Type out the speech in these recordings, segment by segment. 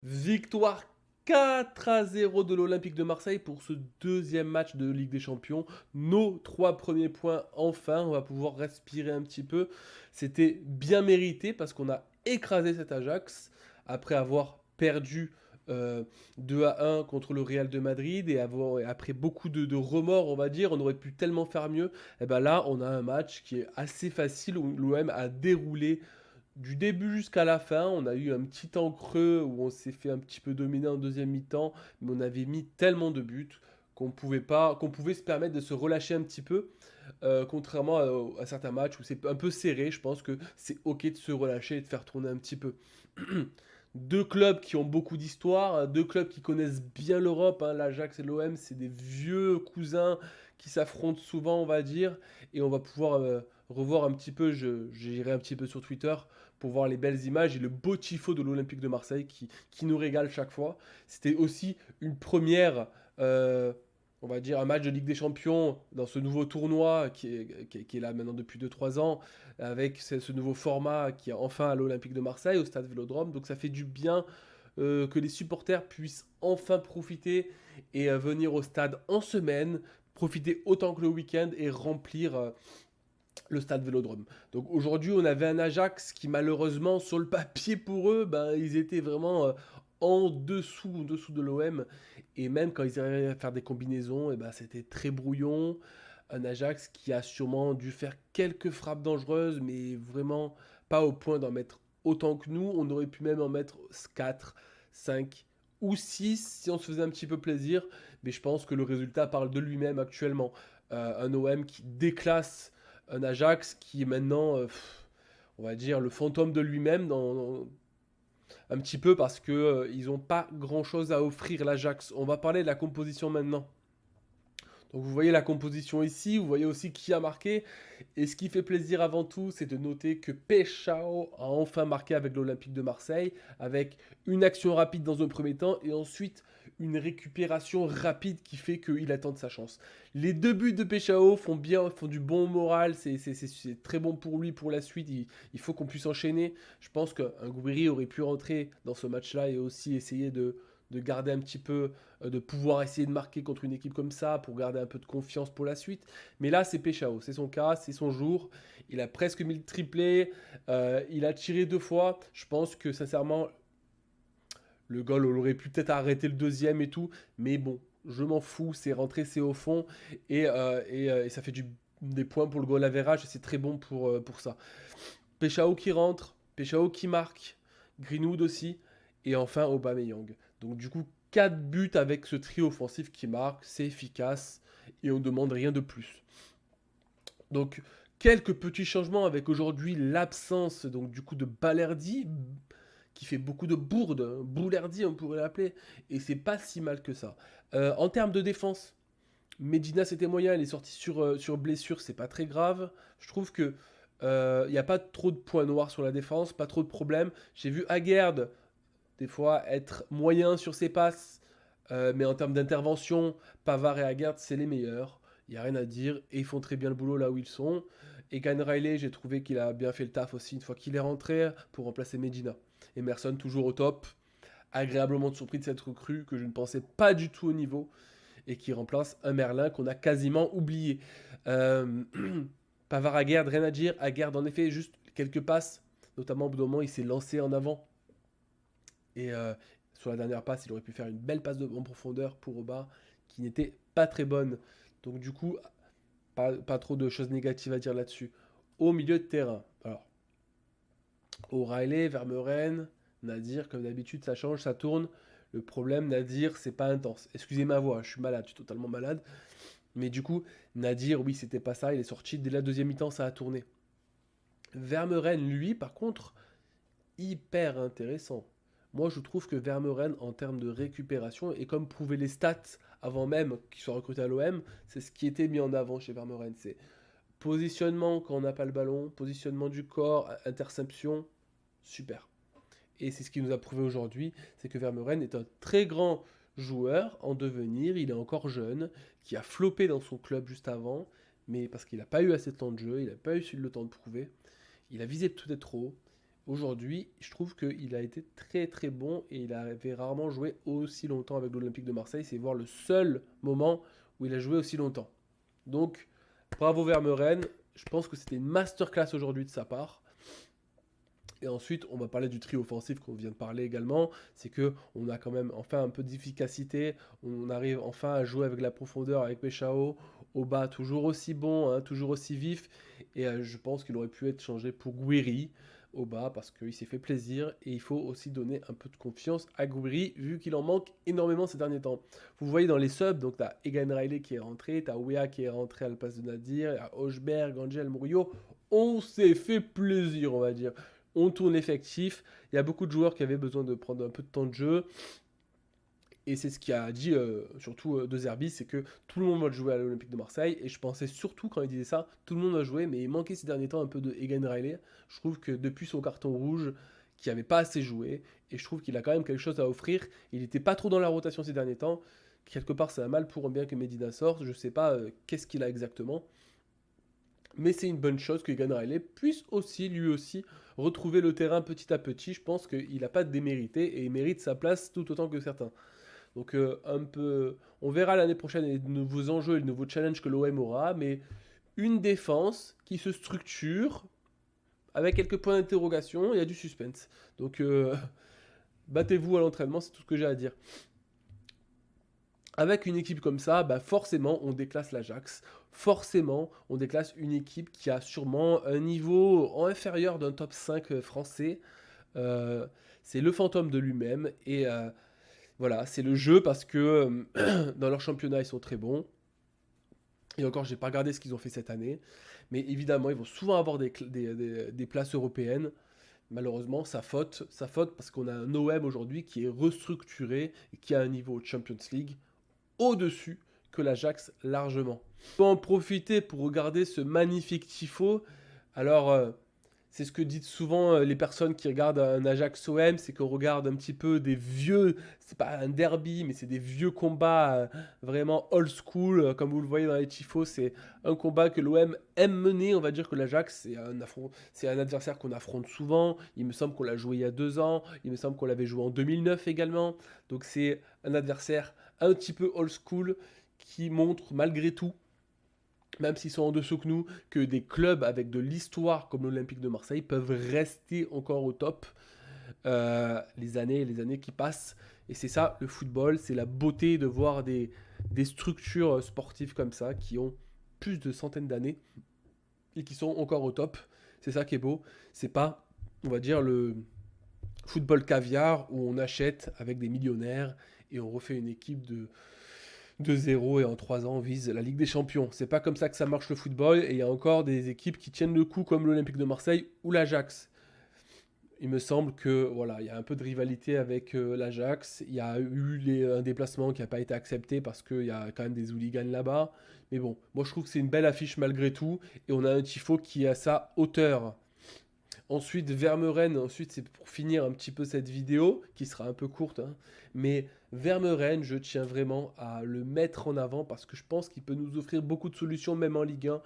Victoire 4-0 de l'Olympique de Marseille pour ce deuxième match de Ligue des Champions. Nos 3 premiers points, enfin, on va pouvoir respirer un petit peu. C'était bien mérité parce qu'on a écrasé cet Ajax après avoir perdu 2-1 contre le Real de Madrid et après beaucoup de remords, on va dire, on aurait pu tellement faire mieux. Et ben là, on a un match qui est assez facile où l'OM a déroulé du début jusqu'à la fin. On a eu un petit temps creux où on s'est fait un petit peu dominer en deuxième mi-temps, mais on avait mis tellement de buts qu'on pouvait se permettre de se relâcher un petit peu, contrairement à certains matchs où c'est un peu serré. Je pense que c'est ok de se relâcher et de faire tourner un petit peu. Deux clubs qui ont beaucoup d'histoire, deux clubs qui connaissent bien l'Europe, hein, l'Ajax et l'OM, c'est des vieux cousins qui s'affrontent souvent, on va dire, et on va pouvoir revoir un petit peu, j'irai un petit peu sur Twitter pour voir les belles images et le beau tifo de l'Olympique de Marseille qui nous régale chaque fois. C'était aussi une première, on va dire, un match de Ligue des Champions dans ce nouveau tournoi qui est là maintenant depuis 2 3 ans, avec ce nouveau format qui est enfin à l'Olympique de Marseille, au stade Vélodrome. Donc ça fait du bien que les supporters puissent enfin profiter et venir au stade en semaine, profiter autant que le week-end et remplir le stade Vélodrome. Donc aujourd'hui, on avait un Ajax qui malheureusement, sur le papier pour eux, ben, ils étaient vraiment en dessous de l'OM. Et même quand ils arrivaient à faire des combinaisons, et ben, c'était très brouillon. Un Ajax qui a sûrement dû faire quelques frappes dangereuses, mais vraiment pas au point d'en mettre autant que nous. On aurait pu même en mettre 4, 5 ou 6 si on se faisait un petit peu plaisir. Mais je pense que le résultat parle de lui-même actuellement. Un OM qui déclasse un Ajax qui est maintenant, on va dire, le fantôme de lui-même un petit peu parce que ils n'ont pas grand-chose à offrir l'Ajax. On va parler de la composition maintenant. Donc vous voyez la composition ici, vous voyez aussi qui a marqué. Et ce qui fait plaisir avant tout, c'est de noter que Peshao a enfin marqué avec l'Olympique de Marseille, avec une action rapide dans un premier temps et ensuite une récupération rapide qui fait qu'il attend de sa chance. Les deux buts de Peshao font du bon moral, c'est très bon pour lui pour la suite. Il faut qu'on puisse enchaîner. Je pense qu'un Gouiri aurait pu rentrer dans ce match-là et aussi essayer de garder un petit peu, de pouvoir essayer de marquer contre une équipe comme ça pour garder un peu de confiance pour la suite. Mais là, c'est Peshao, c'est son cas, c'est son jour. Il a presque mis le triplé, il a tiré 2 fois. Je pense que sincèrement, le goal, on aurait pu peut-être arrêter le deuxième et tout. Mais bon, je m'en fous, c'est rentré, c'est au fond. Et ça fait des points pour le goal average et c'est très bon pour ça. Peshao qui rentre, Peshao qui marque, Greenwood aussi, et enfin Aubameyang. Donc du coup, 4 buts avec ce trio offensif qui marque, c'est efficace, et on ne demande rien de plus. Donc quelques petits changements avec aujourd'hui l'absence donc du coup de Balerdi, qui fait beaucoup de bourdes, Boulerdi on pourrait l'appeler, et c'est pas si mal que ça. En termes de défense, Medina c'était moyen, il est sorti sur blessure, c'est pas très grave. Je trouve que il n'y a pas trop de points noirs sur la défense, pas trop de problèmes. J'ai vu Aguerd des fois être moyen sur ses passes, mais en termes d'intervention, Pavard et Aguerd c'est les meilleurs. Il n'y a rien à dire et ils font très bien le boulot là où ils sont. Et Gan Riley, j'ai trouvé qu'il a bien fait le taf aussi une fois qu'il est rentré pour remplacer Medina. Emerson toujours au top, agréablement surpris de cette recrue que je ne pensais pas du tout au niveau et qui remplace un Merlin qu'on a quasiment oublié. Euh, Pavard à Gerd, rien à dire. À Gerd, en effet, juste quelques passes, notamment au bout d'un moment, il s'est lancé en avant. Et sur la dernière passe, il aurait pu faire une belle passe en profondeur pour Oba, qui n'était pas très bonne. Donc du coup, pas trop de choses négatives à dire là-dessus. Au milieu de terrain, alors, O'Reilly, Vermeuren, Nadir, comme d'habitude, ça change, ça tourne. Le problème, Nadir, c'est pas intense. Excusez ma voix, je suis malade, je suis totalement malade. Mais du coup, Nadir, oui, c'était pas ça. Il est sorti dès la deuxième mi-temps, ça a tourné. Vermeuren, lui, par contre, hyper intéressant. Moi, je trouve que Vermeuren, en termes de récupération, et comme prouvaient les stats avant même qu'il soit recruté à l'OM, c'est ce qui était mis en avant chez Vermeuren. C'est positionnement quand on n'a pas le ballon, positionnement du corps, interception, super. Et c'est ce qu'il nous a prouvé aujourd'hui, c'est que Vermeuren est un très grand joueur en devenir, il est encore jeune, qui a floppé dans son club juste avant, mais parce qu'il n'a pas eu assez de temps de jeu, il n'a pas eu le temps de prouver, il a visé peut-être trop, Aujourd'hui, je trouve qu'il a été très très bon et il avait rarement joué aussi longtemps avec l'Olympique de Marseille. C'est voir le seul moment où il a joué aussi longtemps. Donc, bravo Vermeuren. Je pense que c'était une masterclass aujourd'hui de sa part. Et ensuite, on va parler du trio offensif qu'on vient de parler également. C'est que on a quand même enfin un peu d'efficacité. On arrive enfin à jouer avec la profondeur avec Peshao. Au bas, toujours aussi bon, hein, toujours aussi vif. Et je pense qu'il aurait pu être changé pour Guiri au bas parce qu'il s'est fait plaisir. Et il faut aussi donner un peu de confiance à Guiri vu qu'il en manque énormément ces derniers temps. Vous voyez dans les subs, donc tu as Egan Riley qui est rentré, tu as Wea qui est rentré à la place de Nadir, à Hochberg, Angel Murillo. On s'est fait plaisir, on va dire. On tourne l'effectif. Il y a beaucoup de joueurs qui avaient besoin de prendre un peu de temps de jeu. Et c'est ce qu'il a dit, surtout De Zerbi, c'est que tout le monde va jouer à l'Olympique de Marseille. Et je pensais surtout quand il disait ça, tout le monde va jouer, mais il manquait ces derniers temps un peu de Egan Riley. Je trouve que depuis son carton rouge, qui n'avait pas assez joué, et je trouve qu'il a quand même quelque chose à offrir. Il n'était pas trop dans la rotation ces derniers temps. Quelque part, c'est un mal pour un bien que Medina sorte. Je ne sais pas qu'est-ce qu'il a exactement. Mais c'est une bonne chose que Egan Riley puisse aussi, lui aussi, retrouver le terrain petit à petit. Je pense qu'il n'a pas de démérité et il mérite sa place tout autant que certains. Donc un peu, on verra l'année prochaine les nouveaux enjeux et les nouveaux challenges que l'OM aura, mais une défense qui se structure avec quelques points d'interrogation, il y a du suspense. Donc battez-vous à l'entraînement, c'est tout ce que j'ai à dire. Avec une équipe comme ça, bah forcément, on déclasse l'Ajax. Forcément, on déclasse une équipe qui a sûrement un niveau inférieur d'un top 5 français. Euh, c'est le fantôme de lui-même. Et voilà, c'est le jeu parce que dans leur championnat, ils sont très bons. Et encore, je n'ai pas regardé ce qu'ils ont fait cette année. Mais évidemment, ils vont souvent avoir des places européennes. Malheureusement, ça faute parce qu'on a un OM aujourd'hui qui est restructuré et qui a un niveau Champions League au-dessus que l'Ajax largement. On peut en profiter pour regarder ce magnifique tifo. Alors, c'est ce que disent souvent les personnes qui regardent un Ajax OM, c'est qu'on regarde un petit peu des vieux, c'est pas un derby, mais c'est des vieux combats vraiment old school, comme vous le voyez dans les tifos, c'est un combat que l'OM aime mener, on va dire que l'Ajax, c'est un adversaire qu'on affronte souvent, il me semble qu'on l'a joué il y a 2 ans, il me semble qu'on l'avait joué en 2009 également, donc c'est un adversaire un petit peu old school qui montre malgré tout même s'ils sont en dessous que nous, que des clubs avec de l'histoire comme l'Olympique de Marseille peuvent rester encore au top les années et les années qui passent. Et c'est ça le football, c'est la beauté de voir des structures sportives comme ça qui ont plus de centaines d'années et qui sont encore au top. C'est ça qui est beau. C'est pas, on va dire, le football caviar où on achète avec des millionnaires et on refait une équipe de 0 et en 3 ans on vise la Ligue des Champions. C'est pas comme ça que ça marche le football et il y a encore des équipes qui tiennent le coup comme l'Olympique de Marseille ou l'Ajax. Il me semble que voilà, il y a un peu de rivalité avec l'Ajax. Il y a eu un déplacement qui n'a pas été accepté parce qu'il y a quand même des hooligans là-bas. Mais bon, moi je trouve que c'est une belle affiche malgré tout et on a un tifo qui est à sa hauteur. Ensuite, Vermeuren, ensuite c'est pour finir un petit peu cette vidéo, qui sera un peu courte, hein, mais Vermeuren, je tiens vraiment à le mettre en avant parce que je pense qu'il peut nous offrir beaucoup de solutions, même en Ligue 1,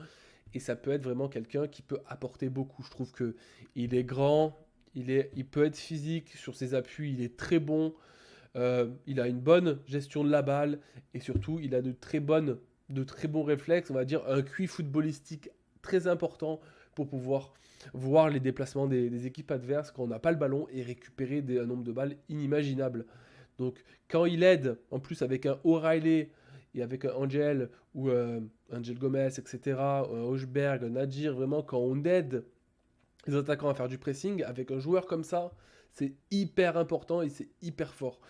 et ça peut être vraiment quelqu'un qui peut apporter beaucoup. Je trouve que il est grand, il peut être physique sur ses appuis, il est très bon, il a une bonne gestion de la balle, et surtout, il a de très bons réflexes, on va dire un QI footballistique très important pour pouvoir voir les déplacements des équipes adverses quand on n'a pas le ballon et récupérer un nombre de balles inimaginable. Donc quand il aide, en plus avec un O'Reilly et avec un Angel ou Angel Gomez, etc., un Hochberg, un Nadir, vraiment quand on aide les attaquants à faire du pressing, avec un joueur comme ça, c'est hyper important et c'est hyper fort.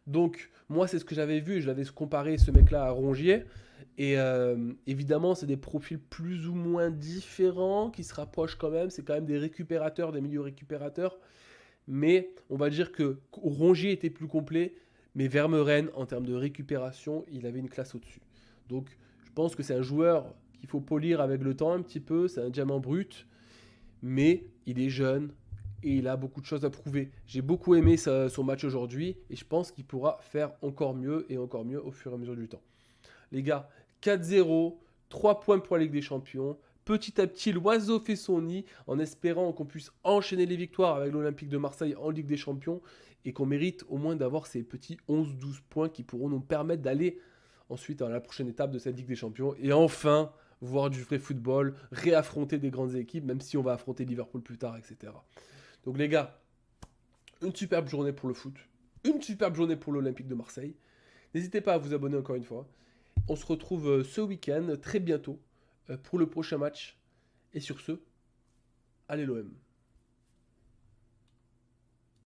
Donc, moi, c'est ce que j'avais vu et je l'avais comparé ce mec-là à Rongier. Et évidemment, c'est des profils plus ou moins différents qui se rapprochent quand même. C'est quand même des récupérateurs, des milieux récupérateurs. Mais on va dire que Rongier était plus complet. Mais Vermeuren, en termes de récupération, il avait une classe au-dessus. Donc, je pense que c'est un joueur qu'il faut polir avec le temps un petit peu. C'est un diamant brut. Mais il est jeune, et il a beaucoup de choses à prouver. J'ai beaucoup aimé son match aujourd'hui et je pense qu'il pourra faire encore mieux et encore mieux au fur et à mesure du temps. Les gars, 4-0, 3 points pour la Ligue des Champions, petit à petit, l'oiseau fait son nid, en espérant qu'on puisse enchaîner les victoires avec l'Olympique de Marseille en Ligue des Champions, et qu'on mérite au moins d'avoir ces petits 11-12 points qui pourront nous permettre d'aller ensuite à la prochaine étape de cette Ligue des Champions, et enfin voir du vrai football, réaffronter des grandes équipes, même si on va affronter Liverpool plus tard, etc. Donc les gars, une superbe journée pour le foot, une superbe journée pour l'Olympique de Marseille. N'hésitez pas à vous abonner encore une fois. On se retrouve ce week-end, très bientôt, pour le prochain match. Et sur ce, allez l'OM.